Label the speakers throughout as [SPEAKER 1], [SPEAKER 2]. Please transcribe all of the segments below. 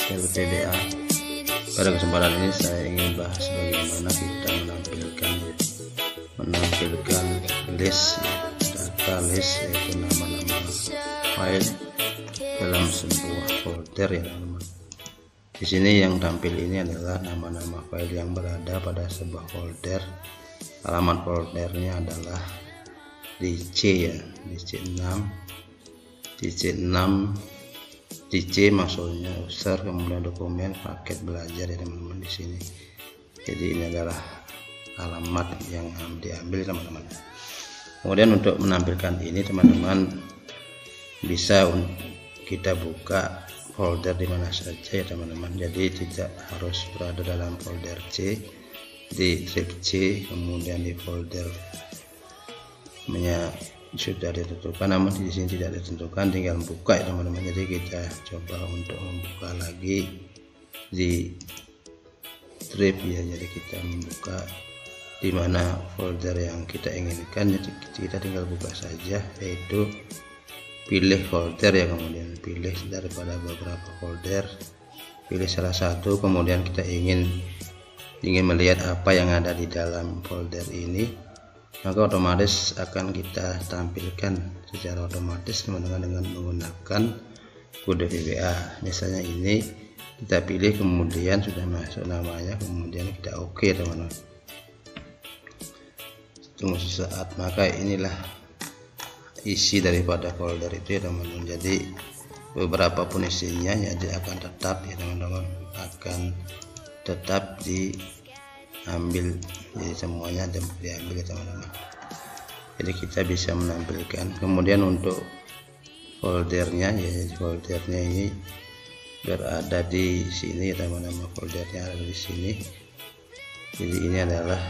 [SPEAKER 1] sel VBA. Pada kesempatan ini saya ingin bahas bagaimana kita menampilkan list data list, yaitu nama-nama file dalam sebuah folder ya teman-teman. Di sini yang tampil ini adalah nama-nama file yang berada pada sebuah folder. Alamat foldernya adalah di C ya, di C6, di C maksudnya user, kemudian dokumen, paket belajar ya teman-teman di sini. Jadi ini adalah alamat yang diambil teman-teman. Kemudian untuk menampilkan ini teman-teman bisa kita buka folder di mana saja ya teman-teman. Jadi tidak harus berada dalam folder C, di trip C, kemudian di folder sudah ditentukan, namun di sini tidak ditentukan, tinggal buka ya teman-teman. Jadi kita coba untuk membuka lagi di trip ya. Jadi kita membuka di mana folder yang kita inginkan, jadi kita tinggal buka saja, yaitu pilih folder ya, kemudian pilih daripada beberapa folder, pilih salah satu, kemudian kita ingin melihat apa yang ada di dalam folder ini, maka otomatis akan kita tampilkan secara otomatis teman-teman dengan menggunakan kode VBA. Misalnya ini kita pilih, kemudian sudah masuk namanya, kemudian kita oke teman-teman. Tunggu sesaat, maka inilah isi daripada folder itu ya teman-teman. Jadi beberapa pun isinya ya dia akan tetap ya teman-teman, akan tetap diambil, jadi semuanya diambil ya teman-teman. Jadi kita bisa menampilkan. Kemudian untuk foldernya ya, jadi foldernya ini berada di sini ya teman-teman, foldernya ada di sini. Jadi ini adalah,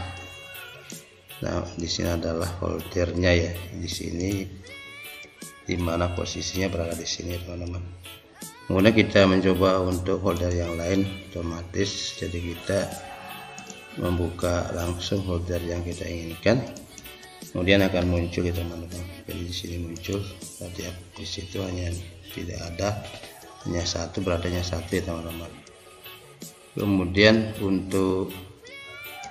[SPEAKER 1] nah di sini adalah foldernya ya, di sini dimana posisinya berada di sini teman-teman. Kemudian kita mencoba untuk folder yang lain, otomatis jadi kita membuka langsung folder yang kita inginkan, kemudian akan muncul ya teman-teman. Jadi di sini muncul, berarti di situ hanya tidak ada, hanya satu, beradanya satu ya teman-teman. Kemudian untuk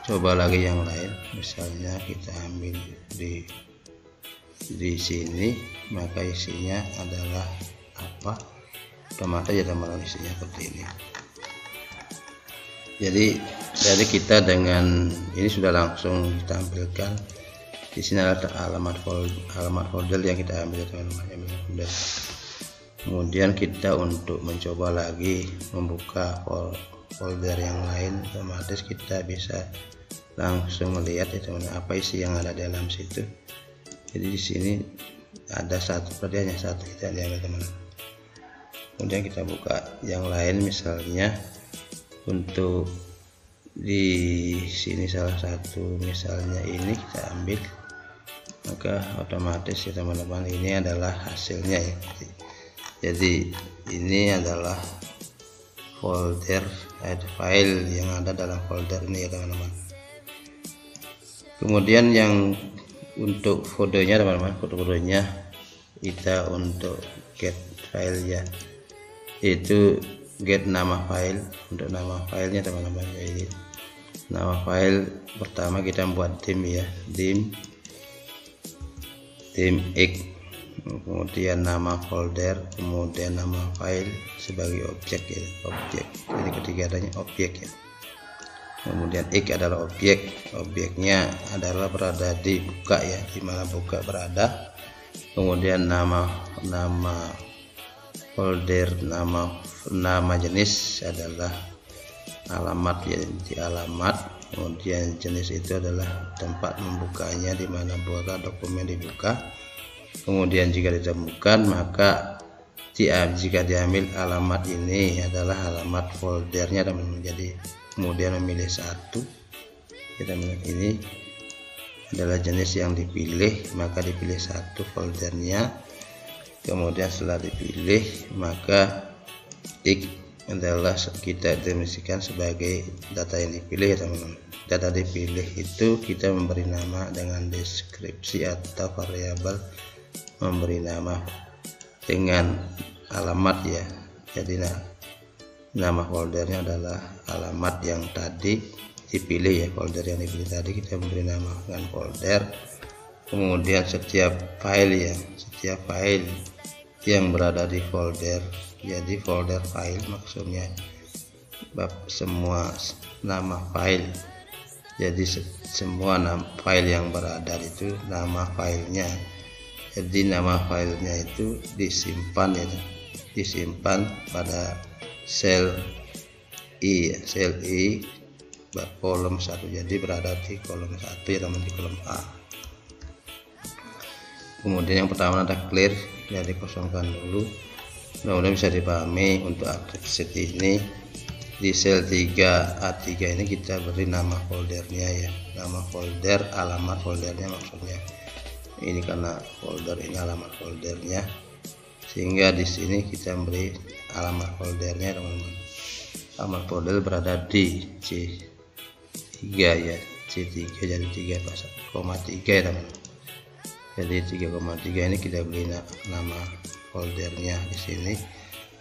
[SPEAKER 1] coba lagi yang lain, misalnya kita ambil di sini, maka isinya adalah apa, otomatis ya teman-teman isinya seperti ini. Jadi kita dengan ini sudah langsung ditampilkan. Di sini ada alamat folder yang kita ambil teman-teman. Kemudian kita untuk mencoba lagi membuka folder yang lain, otomatis kita bisa langsung melihat ya teman-teman apa isi yang ada dalam situ. Jadi di sini ada satu, berarti hanya satu kita lihat teman-teman. Kemudian kita buka yang lain, misalnya untuk di sini salah satu, misalnya ini kita ambil, maka otomatis ya teman-teman ini adalah hasilnya ya. Jadi ini adalah folder file yang ada dalam folder ini ya teman-teman. Kemudian yang untuk fotonya teman-teman, fotonya kita untuk get file ya, itu get nama file. Untuk nama filenya teman-teman, jadi nama file pertama kita buat dim ya, dim x, kemudian nama folder, kemudian nama file sebagai objek ya, objek. Jadi ketiga adanya objek ya. Kemudian x adalah objeknya adalah berada di buka ya, di mana buka berada. Kemudian nama folder, nama jenis adalah alamat ya, di alamat. Kemudian jenis itu adalah tempat membukanya, di mana buka dokumen dibuka. Kemudian jika ditemukan, maka jika diambil alamat ini adalah alamat foldernya teman-teman. Jadi kemudian memilih satu ya teman-teman, ini adalah jenis yang dipilih, maka dipilih satu foldernya. Kemudian setelah dipilih, maka x adalah kita definisikan sebagai data yang dipilih ya teman-teman. Data dipilih itu kita memberi nama dengan deskripsi atau variabel memberi nama dengan alamat ya. Jadi nama foldernya adalah alamat yang tadi dipilih ya, folder yang dipilih tadi kita memberi nama dengan folder. Kemudian setiap file ya, setiap file yang berada di folder, jadi folder file maksudnya semua nama file, jadi semua nama file yang berada itu nama filenya. Jadi nama filenya itu disimpan ya, disimpan pada sel I, sel I kolom 1, jadi berada di kolom 1 ya teman, di kolom A. Kemudian yang pertama ada clear, jadi kosongkan dulu. Mudah-mudahan bisa dipahami. Untuk akses ini di sel 3 A3 ini kita beri nama foldernya ya, nama folder, alamat foldernya maksudnya. Ini karena folder ini alamat foldernya, sehingga di sini kita beri alamat foldernya teman-teman. Alamat folder berada di C3 ya, C3 jadi 3,3 ya teman-teman. Jadi 3,3 ini kita beri nama foldernya di sini,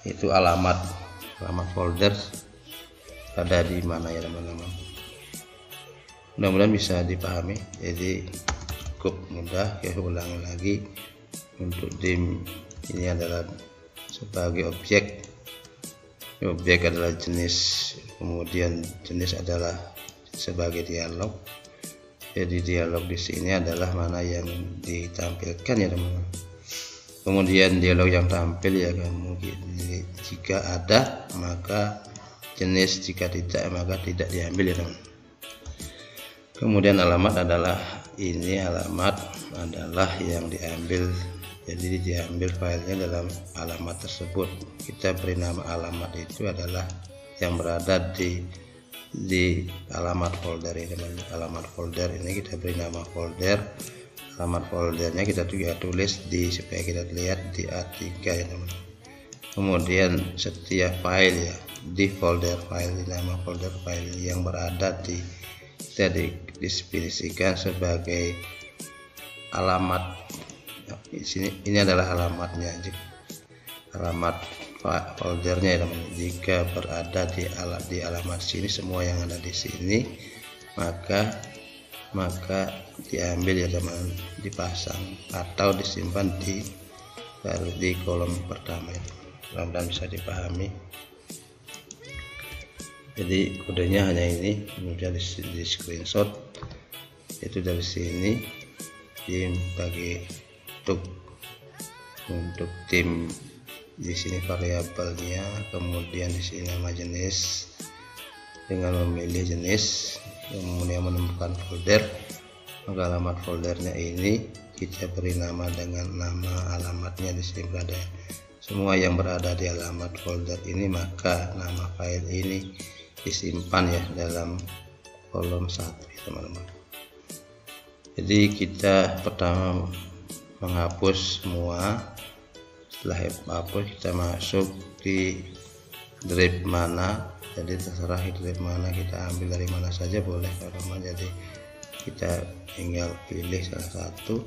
[SPEAKER 1] itu alamat folder ada di mana ya teman-teman. Mudah-mudahan bisa dipahami. Jadi cukup mudah ya, ulangi lagi. Untuk dim ini adalah sebagai objek adalah jenis, kemudian jenis adalah sebagai dialog. Jadi dialog di sini adalah mana yang ditampilkan ya teman-teman. Kemudian dialog yang tampil ya mungkin jika ada maka jenis, jika tidak maka tidak diambil ya teman. Kemudian alamat adalah ini, alamat adalah yang diambil, jadi diambil filenya dalam alamat tersebut. Kita beri nama alamat itu adalah yang berada di alamat folder ini teman. Alamat folder ini kita beri nama folder. Alamat foldernya kita juga tulis supaya kita lihat di A3 ya teman. Kemudian setiap file ya, di folder file, nama folder file yang berada di kita didefinisikan sebagai alamat. Di sini ini adalah alamatnya, alamat foldernya ya teman. Jika berada di alamat sini, semua yang ada di sini maka diambil ya teman, dipasang atau disimpan di kolom pertama ya. Mudah-mudahan bisa dipahami. Jadi kodenya hanya ini, kemudian di screenshot itu dari sini dibagi untuk tim. Di sini variabelnya, kemudian di sini nama jenis dengan memilih jenis, kemudian menemukan folder. Maka alamat foldernya ini kita beri nama dengan nama alamatnya. Di sini berada semua yang berada di alamat folder ini, maka nama file ini disimpan ya dalam kolom 1 ya teman-teman. Jadi kita pertama menghapus semua. Setelah hapus kita masuk di drive mana, jadi terserah drive mana, kita ambil dari mana saja boleh teman-teman. Jadi kita tinggal pilih salah satu.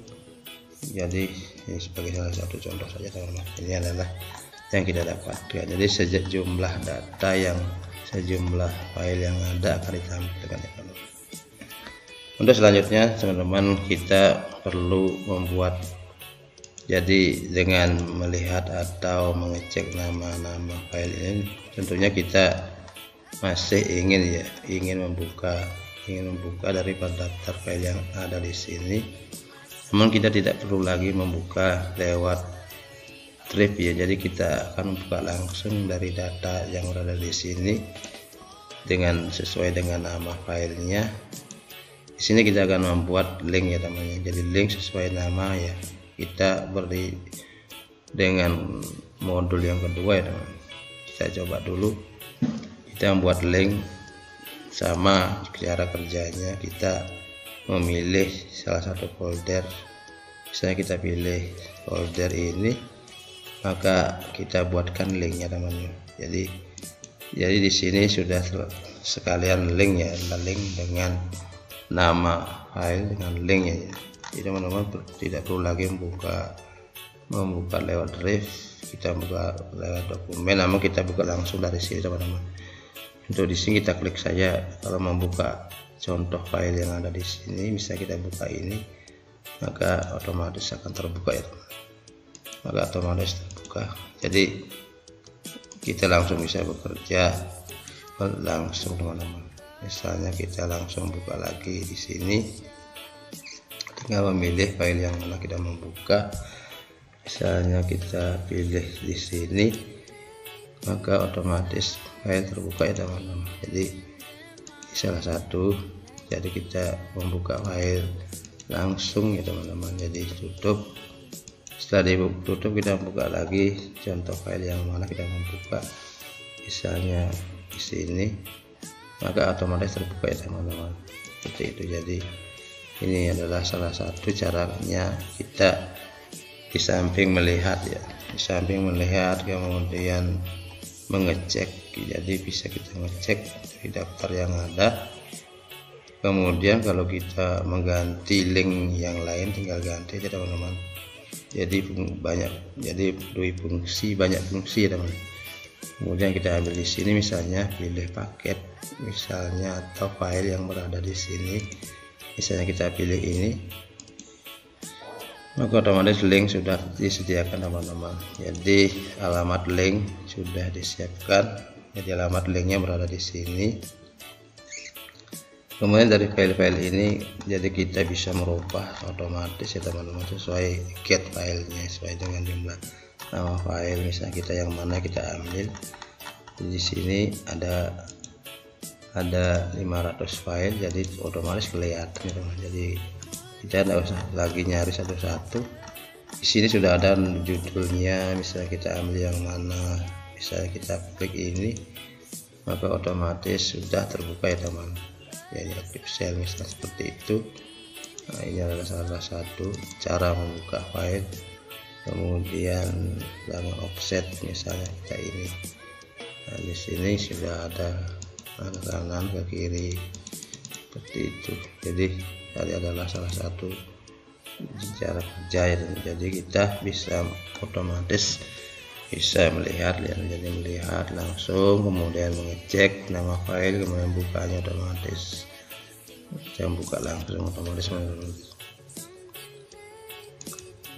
[SPEAKER 1] Jadi ini sebagai salah satu contoh saja teman-teman. Ini adalah yang kita dapatkan. Jadi sejumlah data yang sejumlah file yang ada akan ditampilkan ya teman-teman. Untuk selanjutnya teman-teman kita perlu membuat, jadi dengan melihat atau mengecek nama-nama file ini tentunya kita masih ingin membuka daripada daftar file yang ada di sini. Namun kita tidak perlu lagi membuka lewat drive ya. Jadi kita akan membuka langsung dari data yang berada di sini dengan sesuai dengan nama filenya. Di sini kita akan membuat link ya teman-teman. Jadi link sesuai nama ya. Kita beri dengan modul yang kedua ya teman. Kita coba dulu. Kita membuat link sama cara kerjanya. Kita memilih salah satu folder. Misalnya kita pilih folder ini, maka kita buatkan linknya teman-teman. Jadi di sini sudah sekalian link ya, link dengan nama file dengan link ya. Jadi teman-teman tidak perlu lagi membuka lewat drive. kita buka lewat dokumen, namun kita buka langsung dari sini teman-teman. Untuk di sini kita klik saja. Kalau membuka contoh file yang ada di sini, bisa kita buka ini, maka otomatis akan terbuka ya teman. Maka otomatis terbuka. Jadi kita langsung bisa bekerja langsung teman-teman. Misalnya kita langsung buka lagi di sini, tinggal memilih file yang mana kita membuka. Misalnya kita pilih di sini, maka otomatis file terbuka ya teman-teman. Jadi salah satu, jadi kita membuka file langsung ya teman-teman. Jadi tutup, setelah ditutup kita buka lagi contoh file yang mana kita membuka, misalnya di sini, maka otomatis terbuka ya teman-teman. Seperti itu. Jadi ini adalah salah satu caranya kita di samping melihat ya, di samping melihat kemudian mengecek. Jadi bisa kita ngecek dari daftar yang ada, kemudian kalau kita mengganti link yang lain tinggal ganti ya teman-teman. Jadi banyak fungsi ya teman. Kemudian kita ambil di sini, misalnya pilih paket misalnya, atau file yang berada di sini, misalnya kita pilih ini, maka otomatis link sudah disediakan teman-teman. Jadi alamat link sudah disiapkan, jadi alamat linknya berada di sini. Kemudian dari file-file ini, jadi kita bisa merubah otomatis ya teman-teman, sesuai get filenya, sesuai dengan jumlah nama file. Misalnya kita yang mana kita ambil. Di sini ada 500 file, jadi otomatis kelihatan ya teman. Jadi kita tidak usah lagi nyari satu-satu. Di sini sudah ada judulnya, misalnya kita ambil yang mana, misalnya kita klik ini, maka otomatis sudah terbuka ya teman. Jadi aktif sel misalnya seperti itu. Nah, ini adalah salah satu cara membuka file. Kemudian dengan offset misalnya kita ini. Nah, di sini sudah ada ke kanan ke kiri seperti itu. Jadi tadi adalah salah satu cara kerja ya. Jadi kita bisa otomatis bisa melihat ya, jadi melihat langsung, kemudian mengecek nama file, kemudian bukanya otomatis. Kita buka langsung otomatis.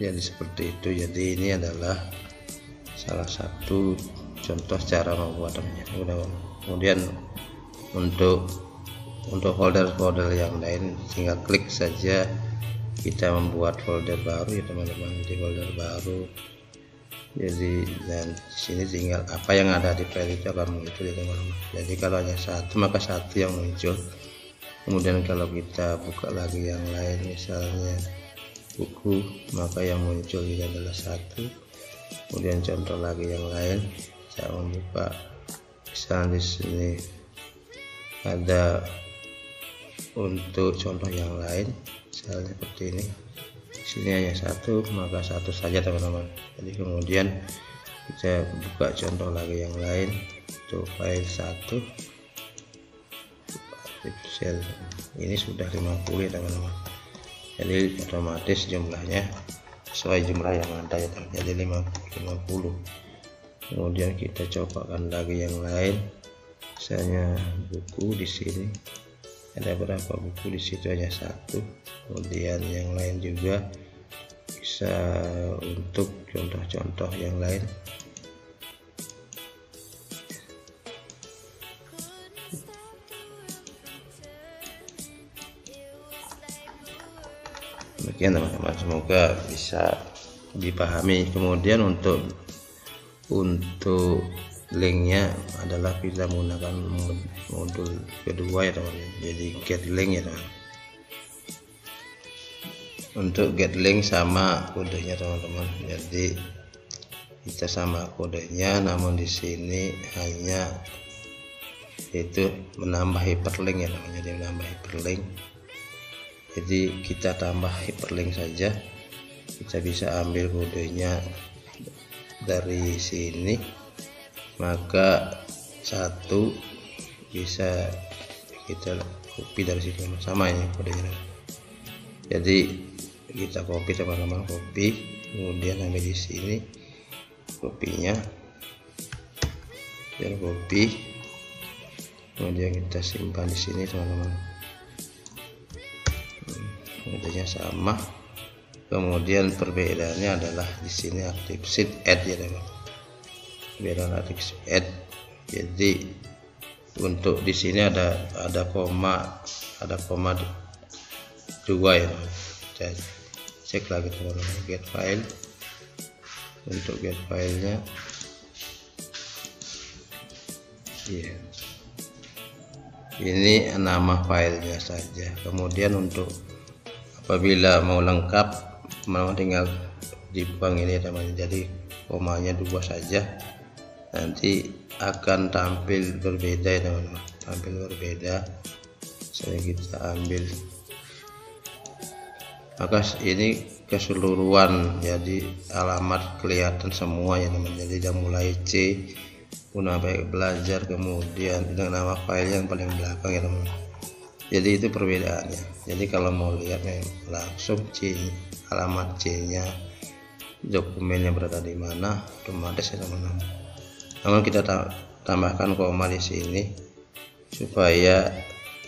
[SPEAKER 1] Jadi seperti itu. Jadi ini adalah salah satu contoh cara membuatnya. Kemudian untuk folder-folder yang lain tinggal klik saja, kita membuat folder baru ya teman-teman. Di folder baru, jadi dan di sini tinggal apa yang ada di file itu akan muncul ya teman-teman. Jadi kalau hanya satu, maka satu yang muncul. Kemudian kalau kita buka lagi yang lain, misalnya buku, maka yang muncul ini adalah satu. Kemudian contoh lagi yang lain, saya membuka, misalnya di sini ada untuk contoh yang lain, misalnya seperti ini. Sini hanya satu, maka satu saja teman-teman. Jadi kemudian kita buka contoh lagi yang lain, untuk file 1 sel ini sudah 50 ya teman-teman. Jadi otomatis jumlahnya sesuai jumlah yang ada ya teman. Jadi 50. Kemudian kita cobakan lagi yang lain, misalnya buku. Di sini ada berapa buku, di situ hanya satu. Kemudian yang lain juga bisa untuk contoh-contoh yang lain. Demikian teman-teman, semoga bisa dipahami. Kemudian untuk linknya adalah kita menggunakan modul kedua ya teman-teman. Jadi get link ya teman. Untuk get link sama kodenya teman-teman. Jadi kita sama kodenya, namun di sini hanya itu menambah hyperlink ya teman. Jadi menambah hyperlink. Jadi kita tambah hyperlink saja. Kita bisa ambil kodenya dari sini, maka satu bisa kita copy dari sini, sama ini kodenya. Jadi kita copy teman-teman, copy, kemudian ambil di sini, kopinya, biar copy, kemudian kita simpan di sini teman-teman. Metodenya sama, kemudian perbedaannya adalah di sini active sheet add ya teman-teman. Perbedaan active sheet add, jadi untuk di sini ada koma 2 ya. Saya cek lagi teman-teman, get file. Untuk get filenya ya, ini nama filenya saja. Kemudian untuk apabila mau lengkap, mau tinggal dibuang ini teman-teman. Jadi komanya 2 saja, nanti akan tampil berbeda ya teman-teman, tampil berbeda. Saya kita ambil, maka ini keseluruhan, jadi alamat kelihatan semua ya teman. Jadi dari mulai C sampai belajar, kemudian dengan nama file yang paling belakang ya teman. Jadi itu perbedaannya. Jadi kalau mau lihat langsung C, alamat C nya, dokumennya berada di mana, otomatis ya teman-teman. Namun kita tambahkan koma di sini supaya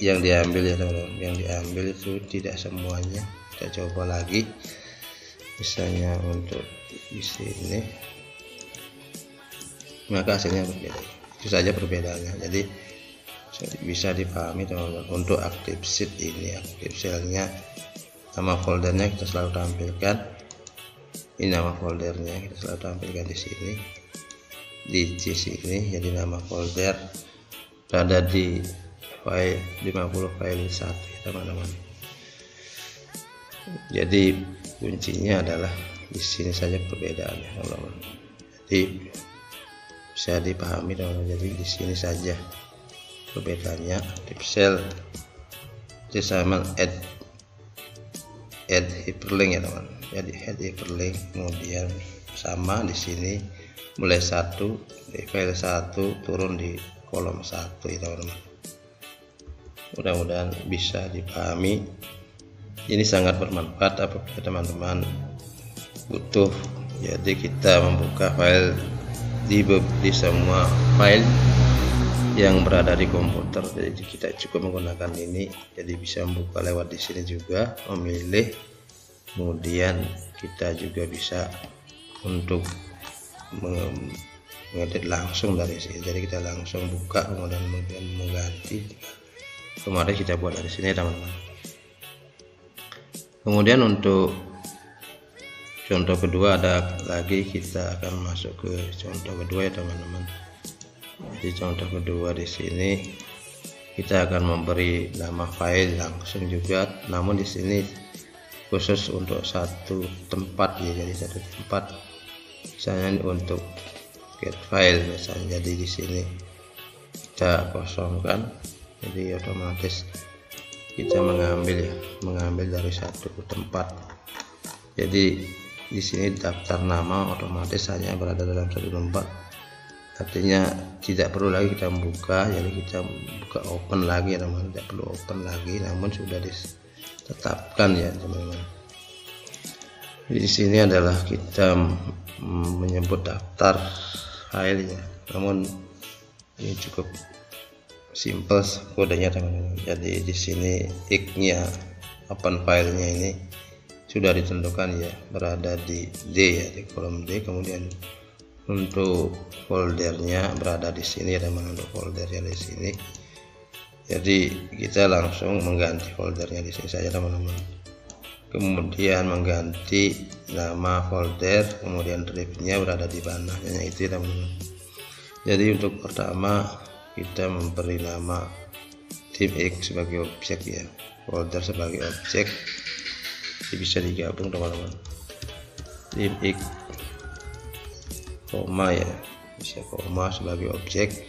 [SPEAKER 1] yang diambil ya teman-teman, yang diambil itu tidak semuanya. Kita coba lagi, misalnya untuk di sini, maka hasilnya berbeda. Itu saja perbedaannya. Jadi bisa dipahami teman-teman. Untuk active sheet ini, active cellnya, nama foldernya kita selalu tampilkan. Ini nama foldernya kita selalu tampilkan di sini, di C sini. Jadi nama folder berada di file 50 file 1 ya teman-teman. Jadi kuncinya adalah di sini saja perbedaannya teman-teman. Jadi bisa dipahami teman-teman. Jadi di sini saja perbedaannya. Active cell itu sama add hyperlink ya teman. Jadi add hyperlink, kemudian sama di sini mulai 1 di file 1 turun di kolom 1 ya teman-teman. Mudah-mudahan bisa dipahami. Ini sangat bermanfaat apabila teman-teman butuh. Jadi kita membuka file di semua file yang berada di komputer. Jadi kita cukup menggunakan ini. Jadi bisa membuka lewat di sini juga, memilih. Kemudian kita juga bisa untuk mengedit langsung dari sini. Jadi kita langsung buka, kemudian mengganti. Kemarin kita buat dari sini teman-teman. Kemudian untuk contoh kedua ada lagi, kita akan masuk ke contoh kedua ya teman-teman. Jadi contoh kedua di sini kita akan memberi nama file langsung juga, namun di sini khusus untuk satu tempat ya. Jadi satu tempat, misalnya untuk get file misalnya. Jadi di sini kita kosongkan, jadi otomatis kita mengambil dari satu tempat. Jadi di sini daftar nama otomatis hanya berada dalam satu tempat, artinya tidak perlu lagi kita membuka. Jadi kita buka open lagi ya teman-teman, tidak perlu open lagi, namun sudah ditetapkan ya teman-teman. Di sini adalah kita menyebut daftar file ya, namun ini cukup simple kodenya teman-teman. Jadi di sini x-nya open filenya ini sudah ditentukan ya, berada di D ya, di kolom D. Kemudian untuk foldernya berada di sini ya teman-teman, untuk foldernya di sini. Jadi kita langsung mengganti foldernya di sini saja teman-teman. Kemudian mengganti nama folder, kemudian drive-nya berada di mana, hanya itu ya teman-teman. Jadi untuk pertama kita memberi nama tim X sebagai objek ya, folder sebagai objek. Jadi bisa digabung teman-teman, tim X koma ya, bisa koma sebagai objek.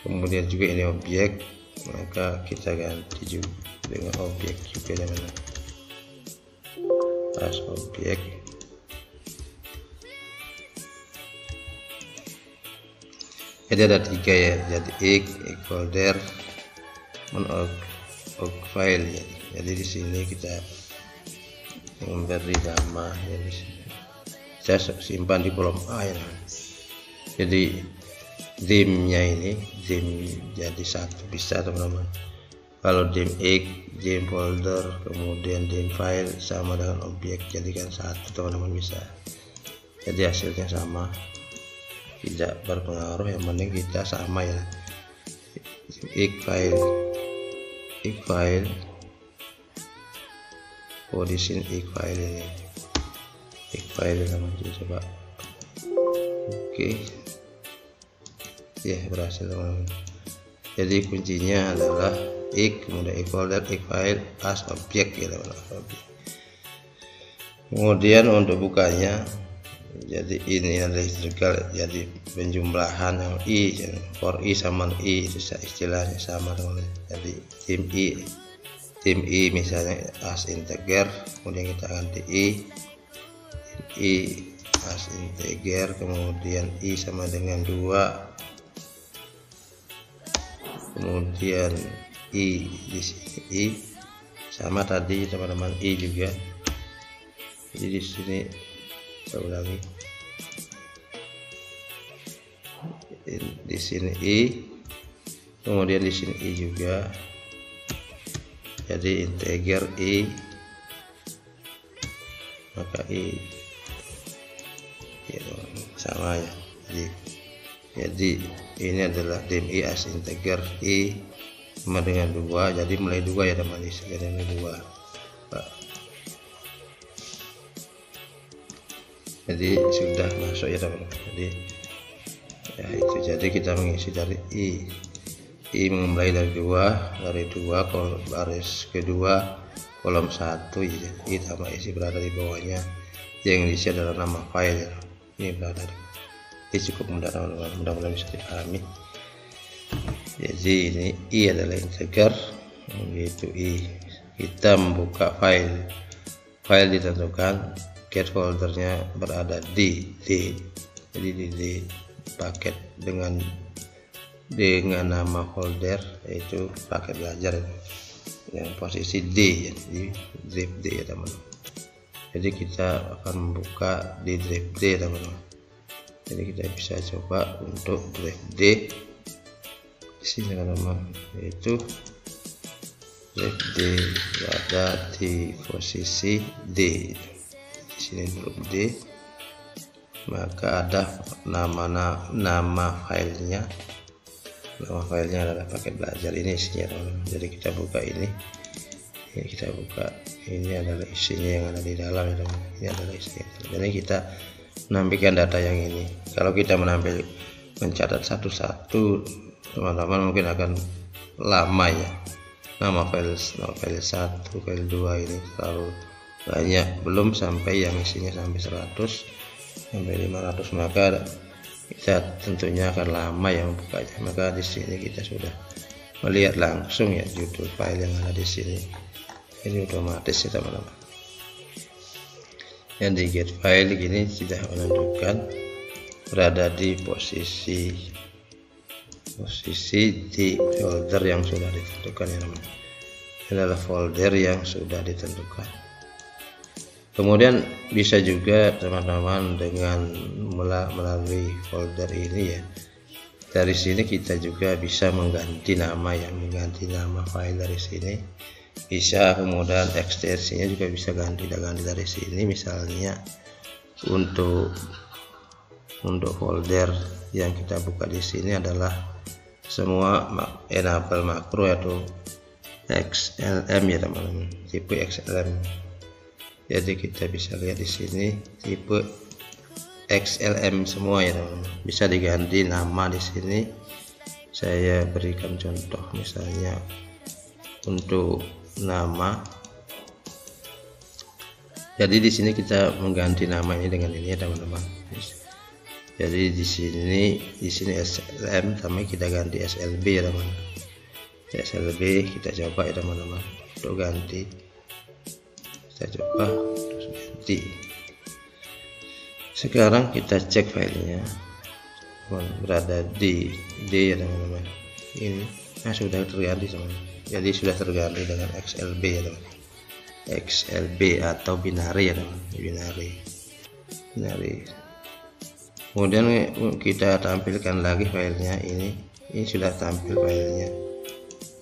[SPEAKER 1] Kemudian juga ini objek, maka kita ganti juga dengan objek juga teman-teman, pas objek. Jadi ada 3 ya, jadi x folder, org file ya. Jadi di sini kita memberi nama ya, di sini kita simpan di kolom A ya. Jadi dimnya ini jadi satu bisa teman-teman. Kalau dim X, dim folder, kemudian dim file sama dengan objek, jadikan satu teman-teman bisa. Jadi hasilnya sama, tidak berpengaruh, yang penting kita sama ya. X file, oh di sini X file teman-teman, coba. Oke. Ya, berhasil teman-teman. Jadi kuncinya adalah X, kemudian X folder, X file, as objek ya teman-teman. Kemudian untuk bukanya, jadi ini adalah integral, jadi penjumlahan yang i, for i sama i itu istilahnya sama teman-teman. Jadi tim i misalnya as integer, kemudian kita ganti i as integer, kemudian i sama dengan 2, kemudian i di sini i sama tadi teman-teman, i juga. Jadi di sini saya ulangi, di sini i, kemudian di sini i juga. Jadi integer i, maka i ya, sama ya. Jadi ini adalah dim i as integer i sama dengan 2, jadi mulai 2 ya teman-teman, ini 2. Jadi sudah masuk ya teman-teman. Jadi ya itu, jadi kita mengisi dari i mulai dari 2 kolom baris kedua kolom 1 ya. I tambah isi berada di bawahnya, yang diisi adalah nama file ya. Ini berada di, ini cukup mudah teman-teman, mudah-mudahan bisa dipahami. Jadi ini i adalah integer, begitu i. Kita membuka file ditentukan, get foldernya berada di D. Jadi di D, paket dengan nama folder yaitu paket belajar yang posisi D ya, di drive D ya teman-teman. Jadi kita akan membuka di drive D teman-teman. Jadi kita bisa coba untuk drive D di sini teman-teman, yaitu drive D berada di posisi D. Di sini dulu D, maka ada nama filenya. Nama filenya adalah paket belajar, ini isinya teman-teman. Jadi kita buka ini adalah isinya yang ada di dalam ya teman. Ini adalah isinya. Jadi kita menampilkan data yang ini. Kalau kita mencatat satu-satu teman-teman mungkin akan lama ya. Nama file 1, file 2 ini terlalu banyak, belum sampai yang isinya sampai 100 sampai 500, maka kita tentunya akan lama ya membukanya. Maka di sini kita sudah melihat langsung ya judul file yang ada di sini. Ini otomatis ya teman-teman. Yang di get file gini sudah menunjukkan berada di posisi di folder yang sudah ditentukan ya teman. Ini adalah folder yang sudah ditentukan. Kemudian bisa juga teman-teman dengan melalui folder ini ya, dari sini kita juga bisa mengganti nama file dari sini bisa. Kemudian ekstensinya juga bisa ganti dari sini. Misalnya untuk folder yang kita buka di sini adalah semua enable makro atau XLM ya teman-teman, tipe XLM. Jadi kita bisa lihat di sini tipe XLM semua ya teman-teman. Bisa diganti nama di sini. Saya berikan contoh misalnya untuk nama. Jadi di sini kita mengganti nama ini dengan ini ya teman-teman. Jadi di sini SLM sama kita ganti SLB ya teman-teman. SLB kita coba ya teman-teman untuk ganti. Kita coba terus ganti. Sekarang kita cek filenya berada di D ya teman-teman. Ini sudah terganti teman-teman. Jadi sudah terganti dengan XLB ya teman. XLB atau binary ya teman, binary. Kemudian kita tampilkan lagi filenya. Ini sudah tampil filenya,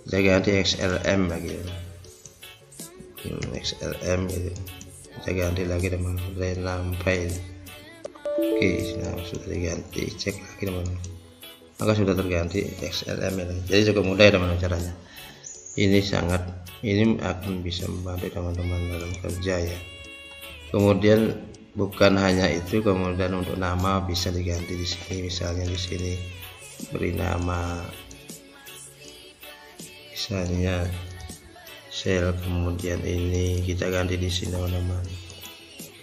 [SPEAKER 1] kita ganti XLM lagi, XLM gitu. Kita ganti lagi teman-teman, rename file. Oke, nah sudah diganti, cek lagi teman-teman, maka sudah terganti XLM ya. Jadi cukup mudah ya teman-teman caranya. Ini akan bisa membantu teman-teman dalam kerja ya. Kemudian bukan hanya itu, kemudian untuk nama bisa diganti di sini. Misalnya di sini beri nama misalnya sel, kemudian ini kita ganti di sini teman-teman.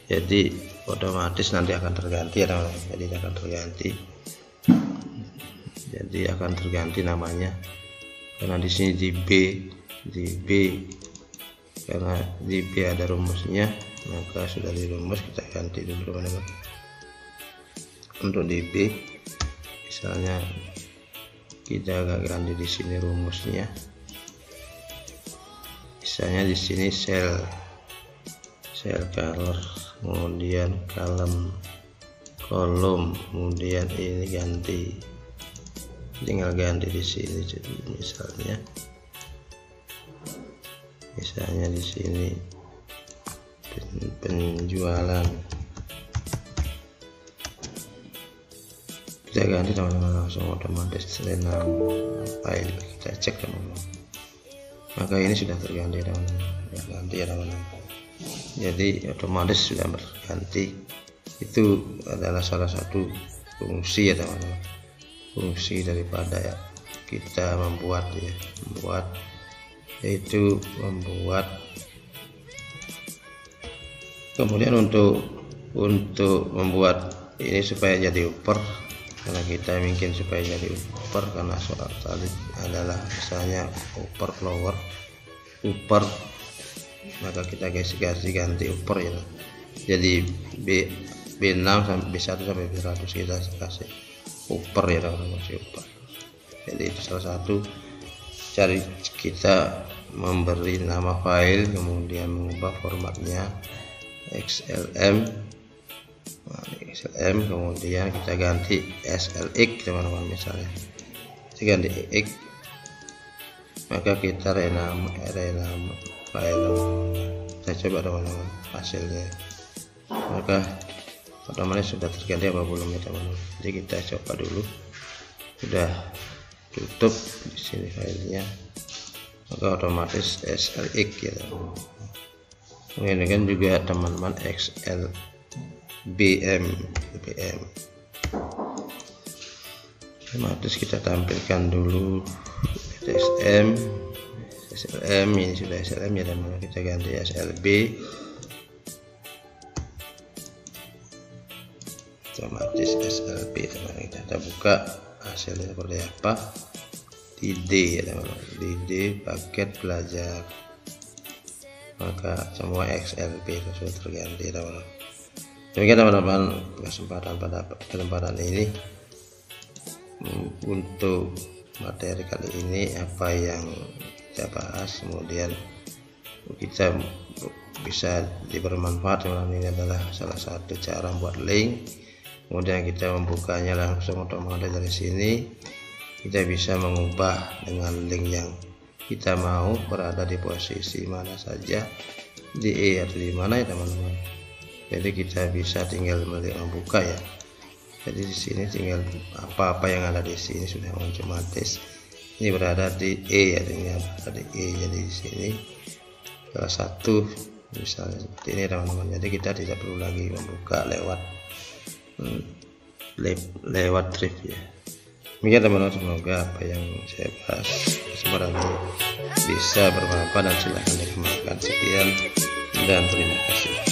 [SPEAKER 1] Jadi otomatis nanti akan terganti ya teman-teman. Jadi akan terganti namanya, karena di sini di B karena di B ada rumusnya, maka sudah di rumus kita ganti dulu teman-teman. Untuk di B misalnya kita agak ganti di sini rumusnya, misalnya di sini sel color, kemudian kolom, kemudian ini ganti, tinggal ganti di sini. Jadi misalnya di sini penjualan, kita ganti teman-teman, langsung otomatis rename file. Kita cek teman-teman, maka ini sudah terganti teman-teman, jadi otomatis sudah berganti. Itu adalah salah satu fungsi ya teman-teman, fungsi daripada ya kita membuat yaitu membuat. Kemudian untuk membuat ini supaya jadi upper, karena kita ingin supaya jadi upper, karena soal tadi adalah misalnya upper, maka kita ganti upper ya. Jadi B6 sampai B1 sampai B100 kita kasih upper ya teman-teman, upper. Jadi itu salah satu cari kita memberi nama file, kemudian mengubah formatnya XLM, kemudian kita ganti SLX teman-teman. Misalnya kita ganti X, maka kita rename file. Kita coba teman-teman hasilnya, maka otomatis sudah terganti apa belum ya teman-teman. Jadi kita coba dulu, sudah tutup di sini filenya, maka otomatis SLX ya teman-teman. Ini kan juga teman-teman XLBM, otomatis kita tampilkan dulu SLM. Ini sudah SLM ya teman-teman, kita ganti SLB, otomatis SLB teman-teman. Kita buka hasilnya seperti apa di D ya teman-teman, di D paket belajar, maka semua XLB itu sudah terganti teman-teman. Demikian teman-teman kesempatan ini untuk materi kali ini, apa yang kita bahas, kemudian kita bisa bermanfaat teman-teman. Ini adalah salah satu cara buat link, kemudian kita membukanya langsung otomatis dari sini. Kita bisa mengubah dengan link yang kita mau, berada di posisi mana saja, di E atau di mana ya teman-teman. Jadi kita bisa tinggal membuka ya. Jadi di sini tinggal apa-apa yang ada di sini sudah otomatis. Ini berada di E ya, ini berada di E. Jadi di sini salah satu misalnya seperti ini teman-teman. Jadi kita tidak perlu lagi membuka lewat drive ya. Demikian teman-teman, semoga apa yang saya bahas kesempatan ini bisa bermanfaat dan silahkan dikembangkan. Sekian dan terima kasih.